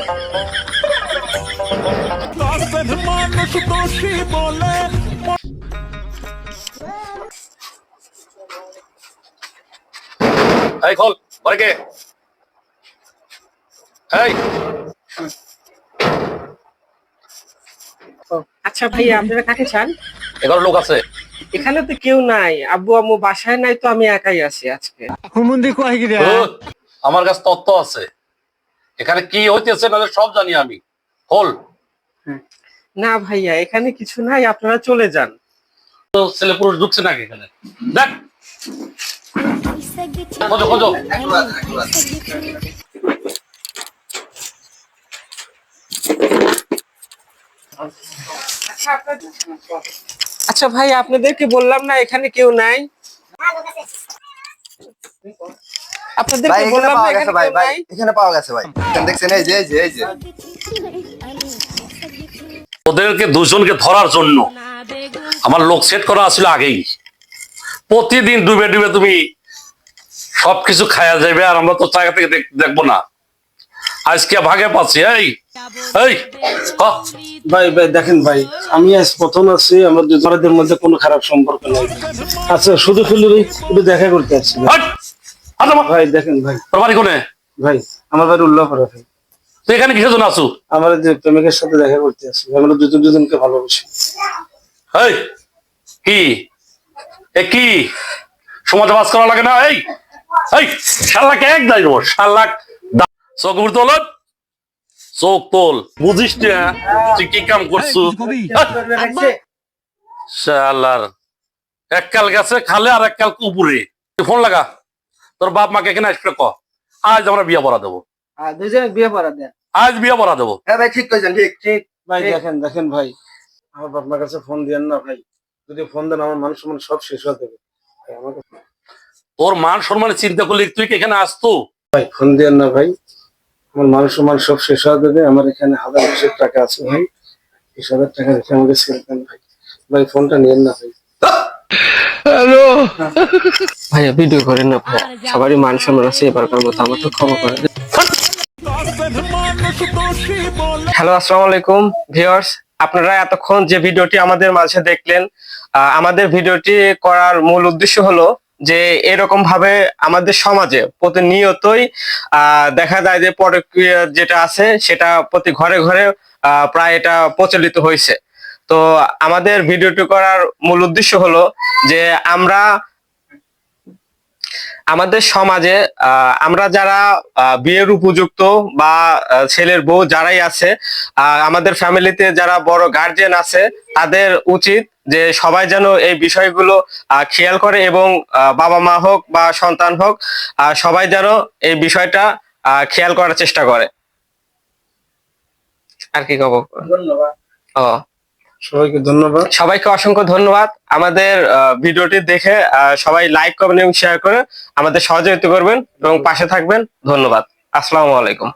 এই খোল পরে কে এই আচ্ছা ভাইয়া, আপনারা কাকে চান? 11 লোক আছে। এখানে তো কেউ নাই, আব্বু আম্মু বাসায় নাই, তো আমি একাই আছি আজকে। ধুর, আমার কাছে তথ্য আছে এখানে কি হইতেছে না সব জানি আমি। খোল। না ভাইয়া, এখানে কিছু নাই, আপনারা চলে যান। তো ছেলে পুরুষ ঢুকছে নাকি এখানে? দেখ খোঁজো খোঁজো। আচ্ছা ভাই, আপনাদেরকে বললাম না এখানে কেউ নাই? আপনাদেরকে বললাম না এখানে কেউ নাই? এখানে পাওয়া গেছে ভাই, এখানে দেখছেন, এই যে এই যে এই যে ওদেরকে দুজনকে ধরার জন্য আমার লোক সেট করা ছিল আগেই। প্রতিদিন ডুবে ডুবে তুমি সবকিছু খায়া যাবে, আর আমরা তো জায়গা থেকে দেখবো না। আজকে ভাগে পাচ্ছি। এই এই ভাই ভাই দেখেন ভাই, আমি আজ প্রথম আছি, আমার দুজনের মধ্যে কোনো খারাপ সম্পর্ক নেই। আচ্ছা শুধু শুধু একটু দেখা করতে আসছি ভাই। দেখেন ভাই, তোর বাড়ি কোনে? ভাই আমার বাড়ি উল্লাপাড়া ভাই। তুই এখানে কিসের জন্য আসু? আমার যে প্রেমিকের সাথে দেখা করতে আসছি, আমরা দুজনকে ভালোবাসি। এই কি এ কি সমাজে বাস করা লাগে না? এই এই শালাকে এক দাই দেবো, শালাক চোখ উপর তোল, চোখ তোল। বুঝিস না তুই কি কাম করছু? শালার এককাল গেছে খালে আর এককাল উপরে। তুই ফোন লাগা, তোর বাপ মাকে এখানে আসবে ক, আজ আমরা বিয়ে পড়া দেবো। দুজনে বিয়ে পড়া দেন। আজ বিয়ে পড়া দেবো। হ্যাঁ ভাই, ঠিক কইছেন, ঠিক ঠিক ভাই দেখেন দেখেন ভাই, আমার বাপমার কাছে ফোন দিয়েন না ভাই। যদি ফোন দেন আমার মান সম্মান সব শেষ হয়ে যাবে ভাই। আমাকে তোর মান সম্মানের চিন্তা করলে তুই কি এখানে আসতো? ভাই ফোন দিয়েন না ভাই, আমার মান সম্মান সব শেষ হয়ে যাবে। আমার এখানে 1000 টাকা আছে ভাই, 20,000 টাকা রেখে আমাকে ছেড়ে দেন ভাই। ভাই ফোনটা নিয়েন না ভাই। ভাইয়া ভিডিও করেন না ভাইয়া, সবারই মান সম্মান আছে, এবারকার মতো আমাকে ক্ষমা করে দেন। হ্যালো, আসসালামু আলাইকুম ভিউয়ার্স। আপনারা এতক্ষণ যে ভিডিওটি আমাদের মাঝে দেখলেন, আমাদের ভিডিওটি করার মূল উদ্দেশ্য হলো যে এরকম ভাবে আমাদের সমাজে প্রতিনিয়তই দেখা যায় যে পরকীয়া যেটা আছে সেটা প্রতি ঘরে ঘরে প্রায় এটা প্রচলিত হয়েছে। তো আমাদের ভিডিওটি করার মূল উদ্দেশ্য হলো যে আমরা আমাদের সমাজে আমরা যারা বিয়ের উপযুক্ত বা ছেলের বউ যারাই আছে, আমাদের ফ্যামিলিতে যারা বড় গার্জিয়ান আছে, তাদের উচিত যে সবাই যেন এই বিষয়গুলো খেয়াল করে এবং বাবা মা হোক বা সন্তান হোক, সবাই যেন এই বিষয়টা খেয়াল করার চেষ্টা করে। আর কি কব? ধন্যবাদ। ও, সবাইকে ধন্যবাদ। সবাইকে অসংখ্য ধন্যবাদ। আমাদের ভিডিওটি দেখে সবাই লাইক করবেন এবং শেয়ার করে আমাদের সহযোগিতা করবেন এবং পাশে থাকবেন। ধন্যবাদ। আসসালামু আলাইকুম।